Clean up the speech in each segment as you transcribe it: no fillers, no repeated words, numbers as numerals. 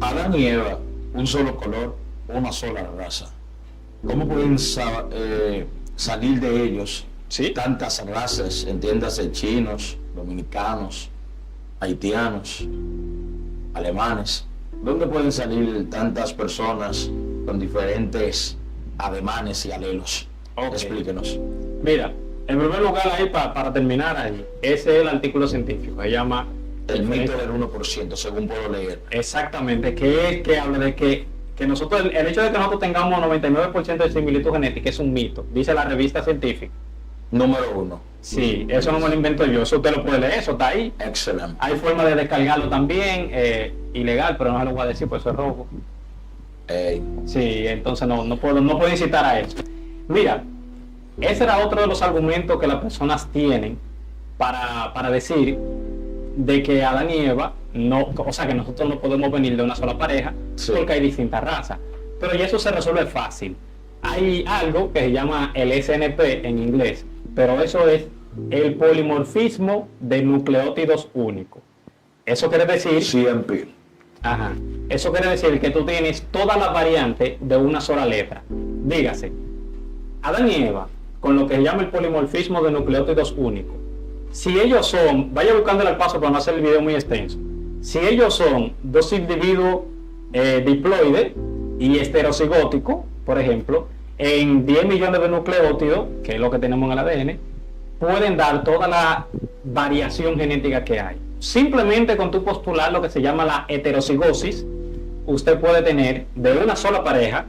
Adán y Eva, un solo color, una sola raza. ¿Cómo pueden salir de ellos Sí. tantas razas, entiéndase, chinos, dominicanos, haitianos, alemanes? ¿Dónde pueden salir tantas personas con diferentes ademanes y alelos? Ok. Explíquenos. Mira, en primer lugar ahí, para terminar ahí, ese es el artículo científico, se llama El mito del 1%, según puedo leer. exactamente, que habla de que nosotros, el hecho de que nosotros tengamos 99% de similitud genética es un mito, dice la revista científica. Número 1. Sí, eso no me lo invento yo, eso usted lo puede leer, eso está ahí. Excelente. Hay forma de descargarlo también, ilegal, pero no se lo voy a decir, pues eso es robo. Ey, Sí, entonces no puedo incitar a eso. Mira, ese era otro de los argumentos que las personas tienen para decir de que Adán y Eva no, o sea que nosotros no podemos venir de una sola pareja, Sí. porque hay distintas razas. Pero ya eso se resuelve fácil. Hay algo que se llama el SNP en inglés, pero eso es el polimorfismo de nucleótidos únicos. Eso quiere decir, CMP. ajá, eso quiere decir que tú tienes todas las variantes de una sola letra. Dígase, Adán y Eva, con lo que se llama el polimorfismo de nucleótidos únicos, si ellos son, vaya buscándole al paso para no hacer el video muy extenso, si ellos son dos individuos diploides y heterocigóticos, por ejemplo, en 10 millones de nucleótidos, que es lo que tenemos en el ADN, pueden dar toda la variación genética que hay. Simplemente con tu postular lo que se llama la heterocigosis, usted puede tener de una sola pareja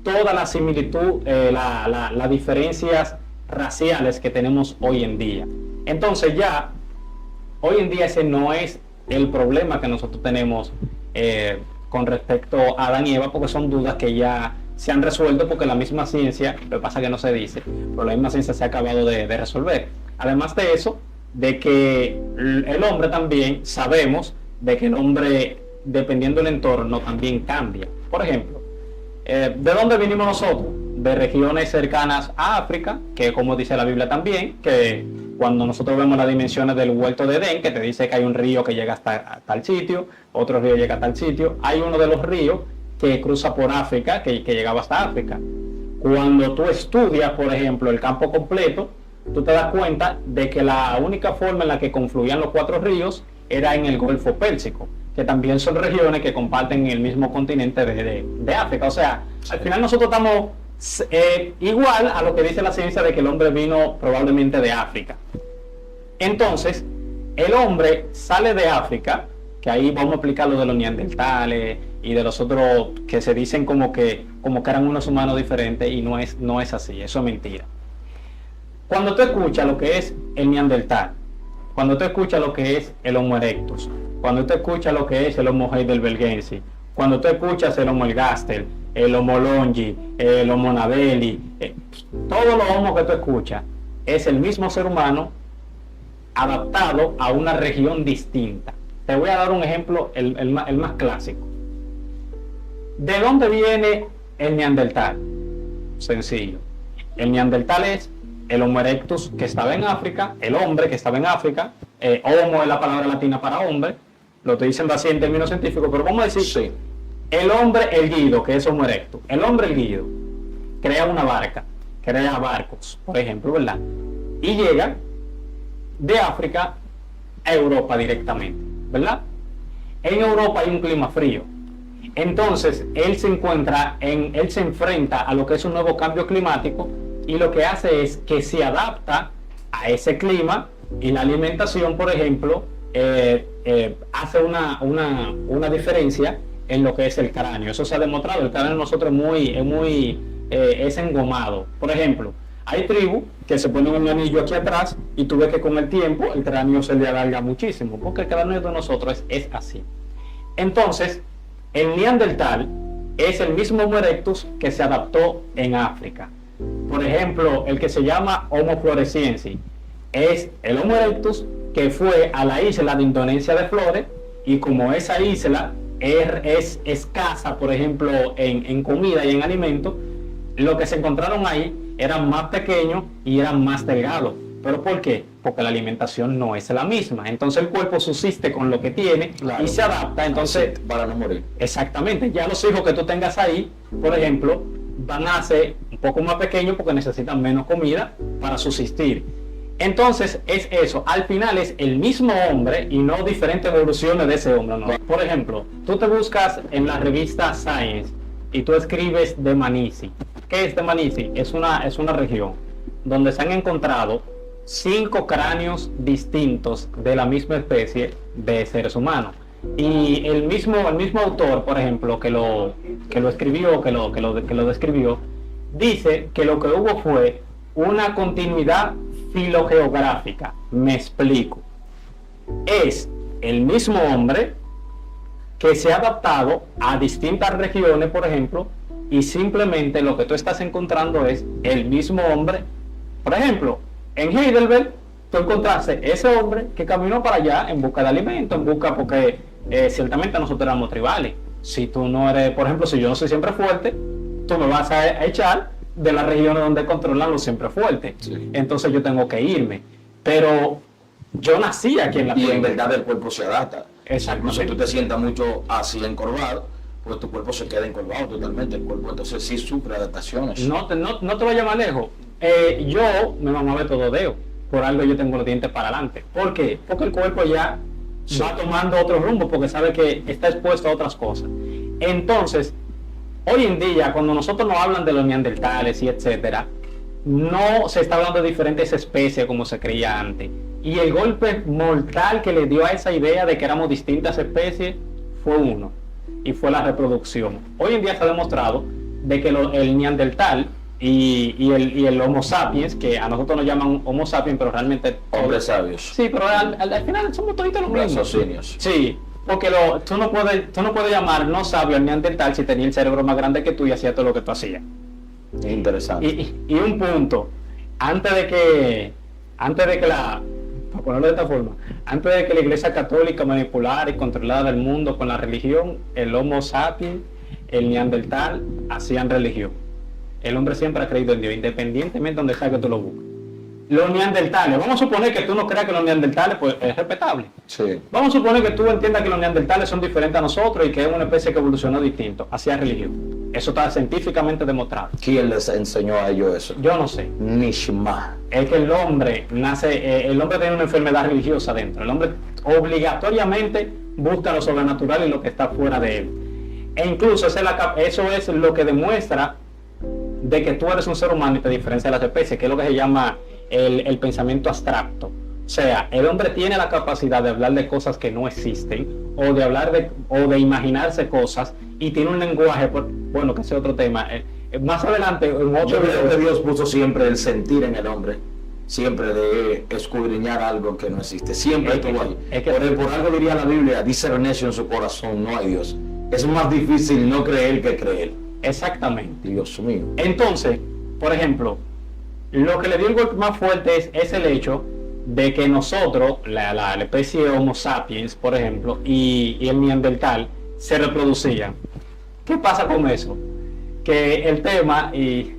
toda la similitud, las diferencias raciales que tenemos hoy en día. Entonces ya, hoy en día ese no es el problema que nosotros tenemos con respecto a Adán y Eva, porque son dudas que ya se han resuelto porque la misma ciencia, lo que pasa es que no se dice, pero la misma ciencia se ha acabado de resolver. Además de eso, de que el hombre también, sabemos de que el hombre, dependiendo del entorno, también cambia. Por ejemplo, ¿de dónde vinimos nosotros? De regiones cercanas a África, que como dice la Biblia también, que cuando nosotros vemos las dimensiones del huerto de Edén, que te dice que hay un río que llega hasta tal sitio, otro río llega a tal sitio, hay uno de los ríos que cruza por África, que llegaba hasta África. Cuando tú estudias, por ejemplo, el campo completo, tú te das cuenta de que la única forma en la que confluían los cuatro ríos era en el Golfo Pérsico, que también son regiones que comparten el mismo continente de África. O sea, al final nosotros estamos igual a lo que dice la ciencia de que el hombre vino probablemente de África. Entonces, el hombre sale de África, que ahí vamos a explicar lo de los neandertales y de los otros que se dicen como que eran unos humanos diferentes, y no es así, eso es mentira. Cuando tú escuchas lo que es el neandertal, cuando tú escuchas lo que es el Homo erectus, cuando tú escuchas lo que es el Homo heidelbergensis, cuando tú escuchas el Homo ergaster, el Homo longi, el Homo nabeli, todos los homos que tú escuchas, es el mismo ser humano adaptado a una región distinta. Te voy a dar un ejemplo, el más clásico. ¿De dónde viene el neandertal? Sencillo. El neandertal es el Homo erectus que estaba en África, el hombre que estaba en África. Homo es la palabra latina para hombre, lo estoy diciendo así en términos científicos, pero vamos a decir, Sí. el hombre erguido, que es Homo erectus, el hombre erguido crea una barca, crea barcos, por ejemplo, ¿verdad? Y llega de África a Europa directamente, ¿verdad? En Europa hay un clima frío. Entonces, él se enfrenta a lo que es un nuevo cambio climático, y lo que hace es que se adapta a ese clima, y la alimentación, por ejemplo, hace una diferencia en lo que es el cráneo. Eso se ha demostrado. El cráneo de nosotros es engomado. Por ejemplo, hay tribus que se ponen un anillo aquí atrás, y tú ves que con el tiempo el cráneo se le alarga muchísimo, porque el cráneo de nosotros es así. Entonces, el neandertal es el mismo Homo erectus que se adaptó en África. Por ejemplo, el que se llama Homo floresiensis es el Homo erectus que fue a la isla de Indonesia de Flores, y como esa isla es escasa, por ejemplo, en comida y en alimentos, lo que se encontraron ahí eran más pequeños y eran más delgados. ¿Pero por qué? porque la alimentación no es la misma. Entonces el cuerpo subsiste con lo que tiene Claro. y se adapta. Entonces, Para no morir. exactamente, ya los hijos que tú tengas ahí, por ejemplo, van a ser un poco más pequeños porque necesitan menos comida para subsistir. Entonces es eso, al final es el mismo hombre y no diferentes evoluciones de ese hombre, ¿no? Por ejemplo, tú te buscas en la revista Science y tú escribes de Manisi. ¿Qué es de Manisi? Es una región donde se han encontrado 5 cráneos distintos de la misma especie de seres humanos. Y el mismo autor, por ejemplo, que lo escribió, que lo describió, dice que lo que hubo fue una continuidad filogeográfica. Me explico. Es el mismo hombre que se ha adaptado a distintas regiones, por ejemplo, y simplemente lo que tú estás encontrando es el mismo hombre. Por ejemplo, en Heidelberg, tú encontraste ese hombre que caminó para allá en busca de alimento, porque ciertamente nosotros éramos tribales. Si tú no eres, por ejemplo, si yo no soy siempre fuerte, tú me vas a echar de las regiones donde controlan los siempre fuertes. Sí. Entonces yo tengo que irme. Pero yo nací aquí en la Y en tierra. verdad el cuerpo se adapta. Exactamente. Incluso tú te sientas mucho así encorvado, pues tu cuerpo se queda encorvado totalmente. El cuerpo entonces sí sufre adaptaciones. No te voy a llamar lejos. Yo me mamaba todo dedo. Por algo yo tengo los dientes para adelante. ¿Por qué? Porque el cuerpo ya Sí. va tomando otro rumbo porque sabe que está expuesto a otras cosas. Entonces, hoy en día, cuando nosotros nos hablan de los neandertales y etcétera, no se está hablando de diferentes especies como se creía antes. Y el golpe mortal que le dio a esa idea de que éramos distintas especies fue uno, y fue la reproducción. Hoy en día se ha demostrado de que el neandertal y el Homo sapiens, que a nosotros nos llaman Homo sapiens, pero realmente Hombres sabios. sí, pero al final somos toditos los mismos. Raciocinios. Sí, porque tú no puedes llamar no sabio al neandertal si tenía el cerebro más grande que tú y hacía todo lo que tú hacías. Interesante. Y un punto, antes de que para ponerlo de esta forma, antes de que la Iglesia Católica manipulara y controlara el mundo con la religión, el Homo sapiens, el neandertal hacían religión. El hombre siempre ha creído en Dios, independientemente de donde sea que tú lo busques. Los neandertales, vamos a suponer que tú no creas que los neandertales, pues es respetable. Sí. Vamos a suponer que tú entiendas que los neandertales son diferentes a nosotros y que es una especie que evolucionó distinto hacia religión. Eso está científicamente demostrado. ¿Quién les enseñó a ellos eso? Yo no sé. Nishma. Es que el hombre tiene una enfermedad religiosa dentro. El hombre obligatoriamente busca lo sobrenatural y lo que está fuera de él. E incluso eso es lo que demuestra de que tú eres un ser humano y te diferencia de las especies, que es lo que se llama el pensamiento abstracto. O sea, el hombre tiene la capacidad de hablar de cosas que no existen, o de imaginarse cosas, y tiene un lenguaje, bueno, que ese es otro tema. Más adelante, en otro Yo creo video, que Dios puso siempre el sentir en el hombre, siempre de escudriñar algo que no existe, siempre Es que- estuvo ahí. es que- por algo diría la Biblia, dice necio en su corazón, no hay Dios. Es más difícil no creer que creer. exactamente. Dios mío. Entonces, por ejemplo, lo que le dio el golpe más fuerte es el hecho de que nosotros, la especie Homo sapiens, por ejemplo, y el neandertal, se reproducían. ¿Qué pasa con eso? Que el tema, y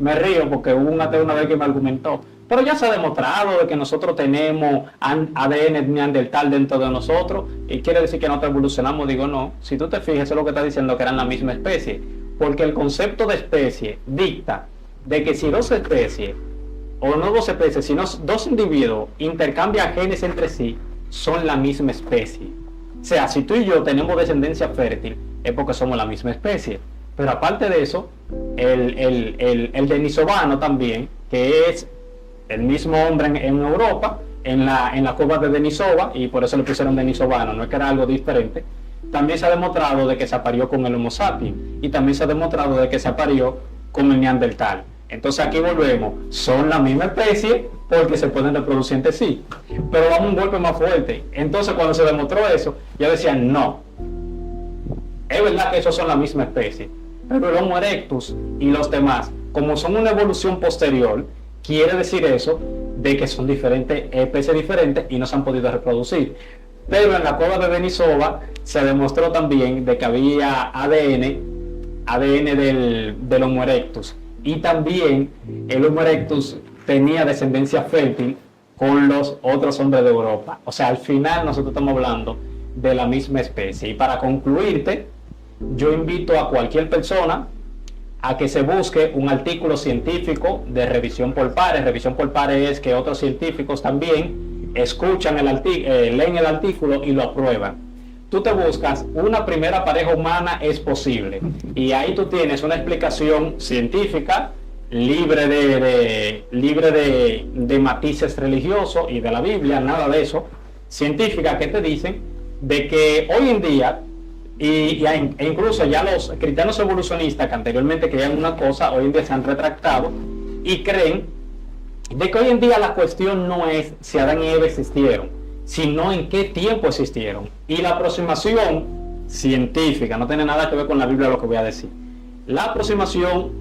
me río porque hubo un ateo una vez que me argumentó, pero ya se ha demostrado de que nosotros tenemos ADN neandertal dentro de nosotros, y quiere decir que nosotros evolucionamos. Digo, no, si tú te fijas, eso es lo que está diciendo, que eran la misma especie, porque el concepto de especie dicta de que si dos especies, o no dos especies, sino dos individuos intercambian genes entre sí, son la misma especie. O sea, si tú y yo tenemos descendencia fértil, es porque somos la misma especie. Pero aparte de eso, el denisovano también, que es el mismo hombre en Europa, en la cueva de Denisova, y por eso le pusieron denisovano, no es que era algo diferente. También se ha demostrado de que se aparió con el Homo sapiens, y también se ha demostrado de que se aparió con el neandertal. Entonces aquí volvemos, son la misma especie porque se pueden reproducir entre sí, pero vamos a un golpe más fuerte. Entonces cuando se demostró eso, ya decían, no, es verdad que esos son la misma especie, pero el Homo erectus y los demás, como son una evolución posterior, quiere decir eso de que son diferentes, especies diferentes, y no se han podido reproducir. Pero en la cueva de Denisova se demostró también de que había ADN del Homo erectus, y también el Homo erectus tenía descendencia fértil con los otros hombres de Europa. O sea, al final nosotros estamos hablando de la misma especie. Y para concluirte, yo invito a cualquier persona a que se busque un artículo científico de revisión por pares. Revisión por pares es que otros científicos también escuchan leen el artículo y lo aprueban. Tú te buscas una primera pareja humana es posible, y ahí tú tienes una explicación científica libre de matices religiosos y de la Biblia, nada de eso, científica, que te dicen de que hoy en día, e incluso ya los cristianos evolucionistas que anteriormente creían una cosa, hoy en día se han retractado y creen de que hoy en día la cuestión no es si Adán y Eva existieron, sino en qué tiempo existieron. Y la aproximación científica no tiene nada que ver con la Biblia lo que voy a decir. La aproximación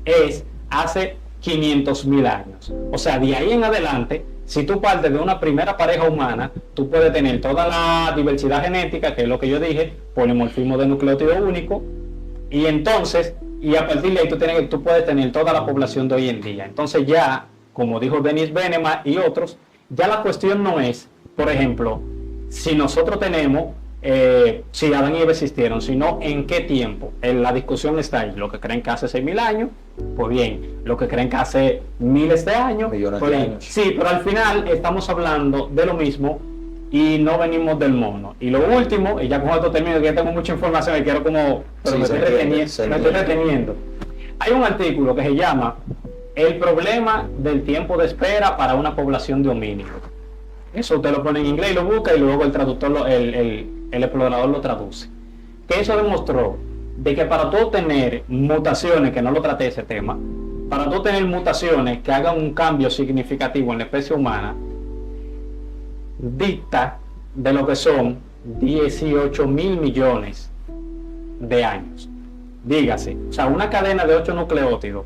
es hace 500.000 años. O sea, de ahí en adelante, si tú partes de una primera pareja humana, tú puedes tener toda la diversidad genética, que es lo que yo dije, polimorfismo de nucleótido único, y entonces, y a partir de ahí tú puedes tener toda la población de hoy en día. Entonces ya, como dijo Denis Venema y otros, ya la cuestión no es, por ejemplo, si nosotros tenemos, si Adán y Eva existieron, sino en qué tiempo. La discusión está ahí. Lo que creen que hace 6.000 años, pues bien. Lo que creen que hace miles de años, millones pues de bien. años. Sí, pero al final estamos hablando de lo mismo y no venimos del mono. Y lo último, y ya con esto termino, que ya tengo mucha información y quiero como, pero Sí, me estoy reteniendo. Hay un artículo que se llama El problema del tiempo de espera para una población de homínidos. Eso usted lo pone en inglés y lo busca, y luego el traductor, el explorador lo traduce. Que eso demostró de que para tú tener mutaciones, que no lo traté ese tema, para tú tener mutaciones que hagan un cambio significativo en la especie humana, dicta de lo que son 18.000 millones de años. Dígase, o sea, una cadena de 8 nucleótidos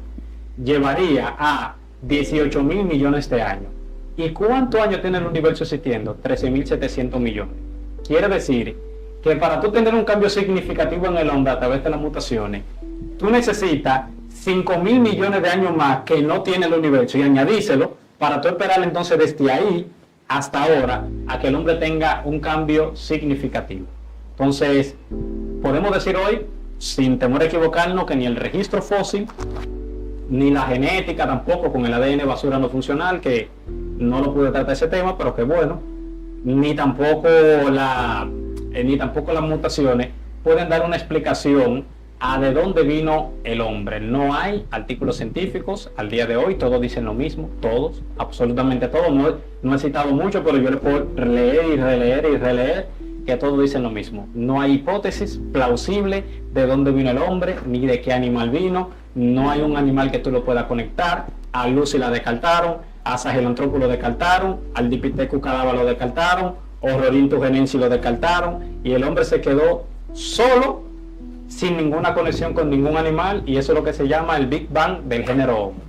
llevaría a 18.000 millones de años. ¿Y cuántos años tiene el universo existiendo? 13.700 millones. Quiere decir que para tú tener un cambio significativo en el hombre a través de las mutaciones, tú necesitas 5.000 millones de años más que no tiene el universo, y añadíselo para tú esperar entonces desde ahí hasta ahora a que el hombre tenga un cambio significativo. Entonces, podemos decir hoy, sin temor a equivocarnos, que ni el registro fósil, ni la genética tampoco, con el ADN basura no funcional, que no lo pude tratar ese tema, pero que bueno, ni tampoco las mutaciones pueden dar una explicación a de dónde vino el hombre. No hay artículos científicos al día de hoy, todos dicen lo mismo, todos, absolutamente todos. No he citado mucho, pero yo le puedo leer y releer que todos dicen lo mismo. No hay hipótesis plausible de dónde vino el hombre, ni de qué animal vino. No hay un animal que tú lo puedas conectar. A Lucy la descartaron, a Sahelanthropus lo descartaron, al Dipithecus cadavra lo descartaron, Ororhynthus lo descartaron, y el hombre se quedó solo, sin ninguna conexión con ningún animal, y eso es lo que se llama el Big Bang del género Homo.